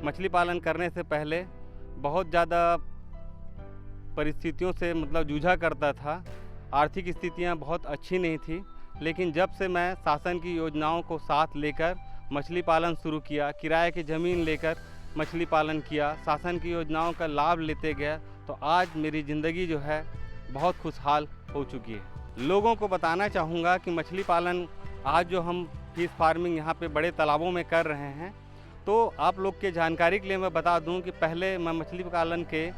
मछली पालन करने से पहले बहुत ज़्यादा परिस्थितियों से मतलब जूझा करता था। आर्थिक स्थितियां बहुत अच्छी नहीं थी, लेकिन जब से मैं शासन की योजनाओं को साथ लेकर मछली पालन शुरू किया, किराए की ज़मीन लेकर मछली पालन किया, शासन की योजनाओं का लाभ लेते गया, तो आज मेरी ज़िंदगी जो है बहुत खुशहाल हो चुकी है। लोगों को बताना चाहूँगा कि मछली पालन आज जो हम फिश फार्मिंग यहाँ पे बड़े तालाबों में कर रहे हैं, तो आप लोग के जानकारी के लिए मैं बता दूं कि पहले मैं मछली पालन के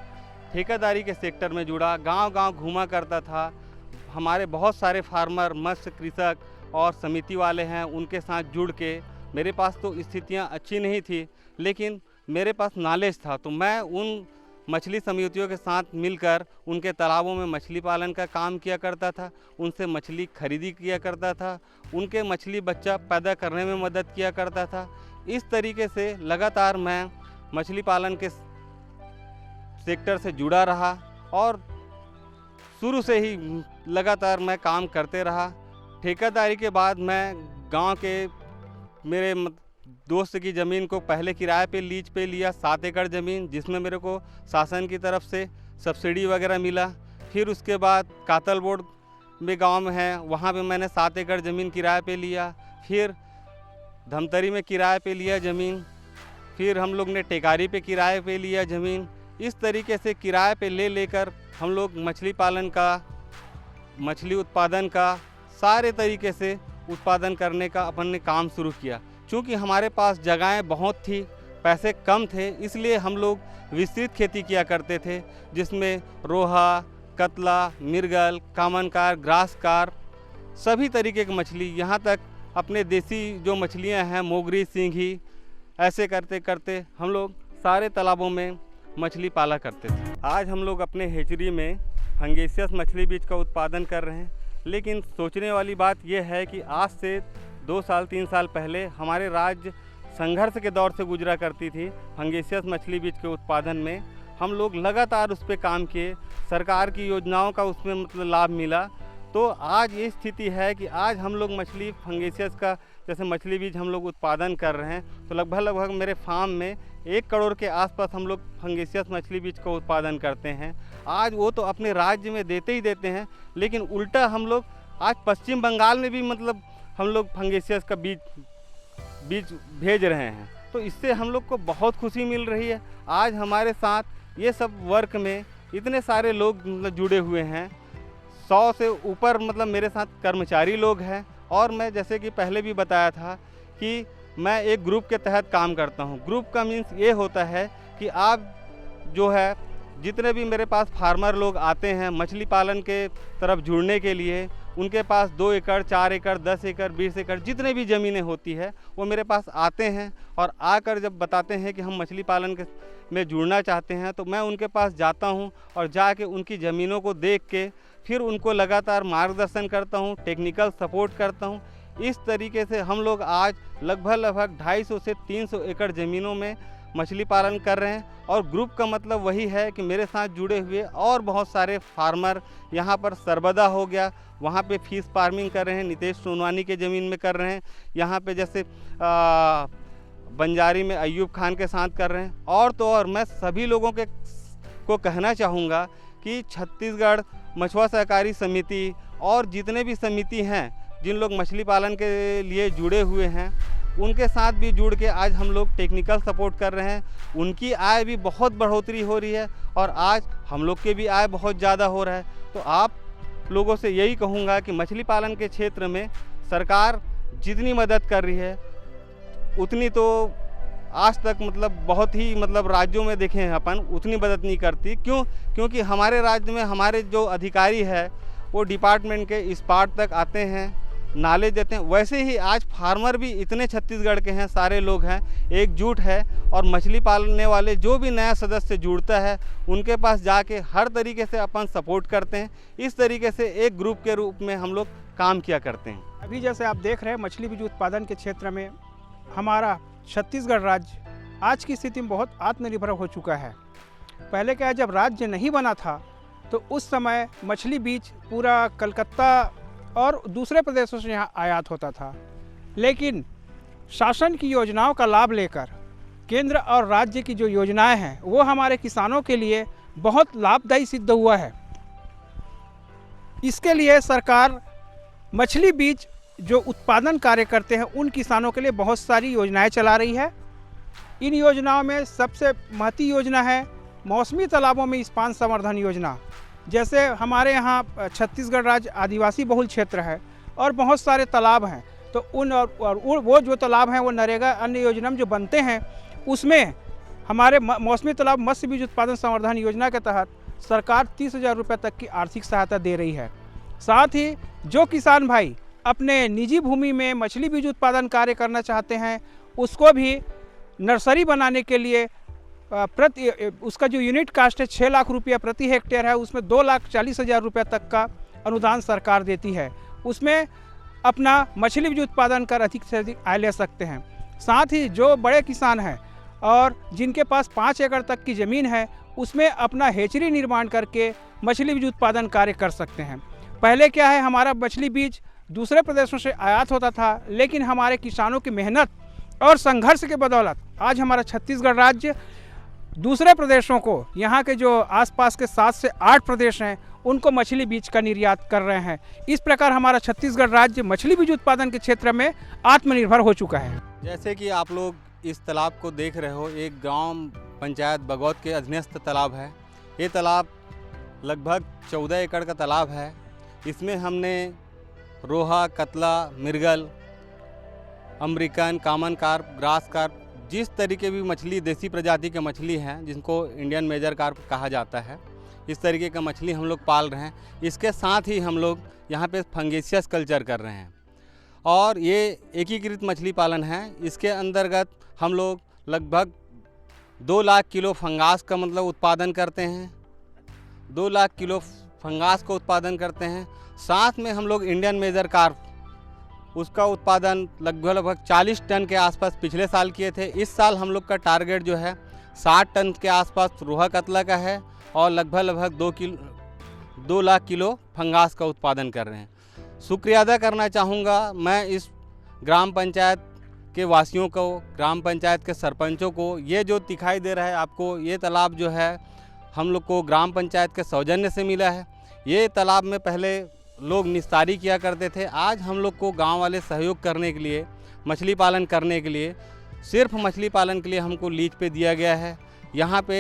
ठेकेदारी के सेक्टर में जुड़ा, गांव-गांव घूमा करता था। हमारे बहुत सारे फार्मर, मत्स्य कृषक और समिति वाले हैं, उनके साथ जुड़ के मेरे पास तो स्थितियां अच्छी नहीं थी, लेकिन मेरे पास नॉलेज था, तो मैं उन मछली समितियों के साथ मिलकर उनके तालाबों में मछली पालन का काम किया करता था, उनसे मछली खरीदी किया करता था, उनके मछली बच्चा पैदा करने में मदद किया करता था। इस तरीके से लगातार मैं मछली पालन के सेक्टर से जुड़ा रहा और शुरू से ही लगातार मैं काम करते रहा। ठेकेदारी के बाद मैं गांव के मेरे दोस्त की ज़मीन को पहले किराए पे लीज पे लिया, 7 एकड़ ज़मीन, जिसमें मेरे को शासन की तरफ से सब्सिडी वगैरह मिला। फिर उसके बाद कातल बोर्ड में गांव में है, वहाँ पे मैंने 7 एकड़ ज़मीन किराए पे लिया। फिर धमतरी में किराए पे लिया ज़मीन, फिर हम लोग ने टेकारी पे किराए पे लिया ज़मीन। इस तरीके से किराए पे ले लेकर हम लोग मछली पालन का, मछली उत्पादन का सारे तरीके से उत्पादन करने का अपन ने काम शुरू किया। चूँकि हमारे पास जगहें बहुत थी, पैसे कम थे, इसलिए हम लोग विस्तृत खेती किया करते थे, जिसमें रोहा, कतला, मिर्गल, कामनकार, ग्रासकार, सभी तरीके की मछली, यहाँ तक अपने देसी जो मछलियाँ हैं, मोगरी, सिंघी, ऐसे करते करते हम लोग सारे तालाबों में मछली पाला करते थे। आज हम लोग अपने हेचरी में फंगेसियस मछली बीज का उत्पादन कर रहे हैं, लेकिन सोचने वाली बात यह है कि आज से 2 साल 3 साल पहले हमारे राज्य संघर्ष के दौर से गुजरा करती थी। फंगेसियस मछली बीज के उत्पादन में हम लोग लगातार उस पर काम किए, सरकार की योजनाओं का उसमें मतलब लाभ मिला। तो आज ये स्थिति है कि आज हम लोग मछली फंगेसियस का जैसे मछली बीज हम लोग उत्पादन कर रहे हैं, तो लगभग मेरे फार्म में 1 करोड़ के आसपास हम लोग फंगेसियस मछली बीज का उत्पादन करते हैं। आज वो तो अपने राज्य में देते ही देते हैं, लेकिन उल्टा हम लोग आज पश्चिम बंगाल में भी मतलब हम लोग फंगेसियस का बीज भेज रहे हैं। तो इससे हम लोग को बहुत खुशी मिल रही है। आज हमारे साथ ये सब वर्क में इतने सारे लोग मतलब जुड़े हुए हैं, 100 से ऊपर मतलब मेरे साथ कर्मचारी लोग हैं। और मैं जैसे कि पहले भी बताया था कि मैं एक ग्रुप के तहत काम करता हूँ। ग्रुप का मीन्स ये होता है कि आप जो है जितने भी मेरे पास फार्मर लोग आते हैं मछली पालन के तरफ जुड़ने के लिए, उनके पास 2 एकड़, 4 एकड़, 10 एकड़, 20 एकड़ जितने भी ज़मीनें होती है, वो मेरे पास आते हैं और आकर जब बताते हैं कि हम मछली पालन में जुड़ना चाहते हैं, तो मैं उनके पास जाता हूं और जाके उनकी ज़मीनों को देख के फिर उनको लगातार मार्गदर्शन करता हूं, टेक्निकल सपोर्ट करता हूं। इस तरीके से हम लोग आज लगभग 250 से 300 एकड़ ज़मीनों में मछली पालन कर रहे हैं। और ग्रुप का मतलब वही है कि मेरे साथ जुड़े हुए और बहुत सारे फार्मर, यहाँ पर सरबदा हो गया, वहाँ पे फिश फार्मिंग कर रहे हैं, नितेश सोनवानी के ज़मीन में कर रहे हैं, यहाँ पे जैसे बंजारी में अयूब खान के साथ कर रहे हैं। और तो और मैं सभी लोगों को कहना चाहूँगा कि छत्तीसगढ़ मछुआ सहकारी समिति और जितने भी समिति हैं जिन लोग मछली पालन के लिए जुड़े हुए हैं, उनके साथ भी जुड़ के आज हम लोग टेक्निकल सपोर्ट कर रहे हैं। उनकी आय भी बहुत बढ़ोतरी हो रही है और आज हम लोग के भी आय बहुत ज़्यादा हो रहा है। तो आप लोगों से यही कहूँगा कि मछली पालन के क्षेत्र में सरकार जितनी मदद कर रही है उतनी तो आज तक मतलब बहुत ही मतलब राज्यों में देखे हैं अपन, उतनी मदद नहीं करती। क्योंकि हमारे राज्य में हमारे जो अधिकारी है वो डिपार्टमेंट के इस पार्ट तक आते हैं, नाले देते हैं। वैसे ही आज फार्मर भी इतने छत्तीसगढ़ के हैं, सारे लोग हैं, एकजुट है और मछली पालने वाले जो भी नया सदस्य जुड़ता है उनके पास जाके हर तरीके से अपन सपोर्ट करते हैं। इस तरीके से एक ग्रुप के रूप में हम लोग काम किया करते हैं। अभी जैसे आप देख रहे हैं मछली बीज उत्पादन के क्षेत्र में हमारा छत्तीसगढ़ राज्य आज की स्थिति में बहुत आत्मनिर्भर हो चुका है। पहले क्या है, जब राज्य नहीं बना था तो उस समय मछली बीज पूरा कलकत्ता और दूसरे प्रदेशों से यहाँ आयात होता था। लेकिन शासन की योजनाओं का लाभ लेकर केंद्र और राज्य की जो योजनाएं हैं वो हमारे किसानों के लिए बहुत लाभदायी सिद्ध हुआ है। इसके लिए सरकार मछली बीज जो उत्पादन कार्य करते हैं उन किसानों के लिए बहुत सारी योजनाएं चला रही है। इन योजनाओं में सबसे महती योजना है मौसमी तालाबों में स्पान संवर्धन योजना। जैसे हमारे यहाँ छत्तीसगढ़ राज्य आदिवासी बहुल क्षेत्र है और बहुत सारे तालाब हैं, तो उन और वो जो तालाब हैं वो नरेगा अन्य योजना में जो बनते हैं उसमें हमारे मौसमी तालाब मत्स्य बीज उत्पादन संवर्धन योजना के तहत सरकार 30,000 रुपये तक की आर्थिक सहायता दे रही है। साथ ही जो किसान भाई अपने निजी भूमि में मछली बीज उत्पादन कार्य करना चाहते हैं उसको भी नर्सरी बनाने के लिए उसका जो यूनिट कास्ट है 6 लाख रुपया प्रति हेक्टेयर है, उसमें 2,40,000 रुपये तक का अनुदान सरकार देती है। उसमें अपना मछली बीज उत्पादन कर अधिक से अधिक आय ले सकते हैं। साथ ही जो बड़े किसान हैं और जिनके पास 5 एकड़ तक की ज़मीन है उसमें अपना हेचरी निर्माण करके मछली बीज उत्पादन कार्य कर सकते हैं। पहले क्या है, हमारा मछली बीज दूसरे प्रदेशों से आयात होता था, लेकिन हमारे किसानों की मेहनत और संघर्ष के बदौलत आज हमारा छत्तीसगढ़ राज्य दूसरे प्रदेशों को, यहाँ के जो आसपास के 7 से 8 प्रदेश हैं उनको मछली बीज का निर्यात कर रहे हैं। इस प्रकार हमारा छत्तीसगढ़ राज्य मछली बीज उत्पादन के क्षेत्र में आत्मनिर्भर हो चुका है। जैसे कि आप लोग इस तालाब को देख रहे हो, एक ग्राम पंचायत बगौत के अधीनस्थ तालाब है। ये तालाब लगभग 14 एकड़ का तालाब है। इसमें हमने रोहा, कतला, मिर्गल, American, common carp, grass carp, जिस तरीके भी मछली देसी प्रजाति के मछली हैं जिनको इंडियन मेजर कार्प कहा जाता है, इस तरीके का मछली हम लोग पाल रहे हैं। इसके साथ ही हम लोग यहाँ पे फंगेसियस कल्चर कर रहे हैं और ये एकीकृत मछली पालन है। इसके अंतर्गत हम लोग लगभग 2 लाख किलो फंगास का मतलब उत्पादन करते हैं। 2 लाख किलो फंगास का उत्पादन करते हैं। साथ में हम लोग इंडियन मेजर कार्प, उसका उत्पादन लगभग 40 टन के आसपास पिछले साल किए थे। इस साल हम लोग का टारगेट जो है 60 टन के आसपास रोहा कतला का है और लगभग 2 लाख किलो फंगास का उत्पादन कर रहे हैं। शुक्रिया अदा करना चाहूँगा मैं इस ग्राम पंचायत के वासियों को, ग्राम पंचायत के सरपंचों को। ये जो दिखाई दे रहा है आपको, ये तालाब जो है हम लोग को ग्राम पंचायत के सौजन्य से मिला है। ये तालाब में पहले लोग निस्तारी किया करते थे। आज हम लोग को गांव वाले सहयोग करने के लिए, मछली पालन करने के लिए, सिर्फ मछली पालन के लिए हमको लीज पे दिया गया है। यहाँ पे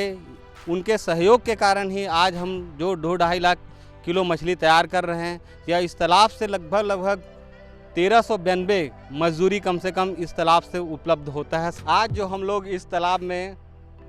उनके सहयोग के कारण ही आज हम जो 2-2.5 लाख किलो मछली तैयार कर रहे हैं। या इस तालाब से लगभग 1392 मजदूरी कम से कम इस तालाब से उपलब्ध होता है। आज जो हम लोग इस तालाब में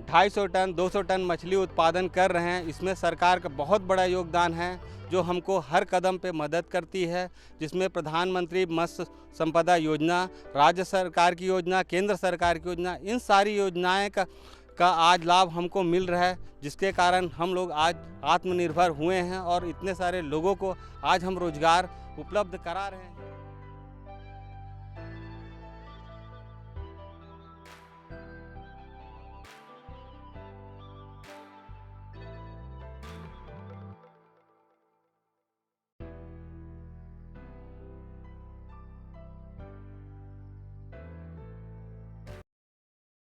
250 टन 200 टन मछली उत्पादन कर रहे हैं, इसमें सरकार का बहुत बड़ा योगदान है जो हमको हर कदम पे मदद करती है, जिसमें प्रधानमंत्री मत्स्य संपदा योजना, राज्य सरकार की योजना, केंद्र सरकार की योजना, इन सारी योजनाएं का आज लाभ हमको मिल रहा है, जिसके कारण हम लोग आज आत्मनिर्भर हुए हैं और इतने सारे लोगों को आज हम रोजगार उपलब्ध करा रहे हैं।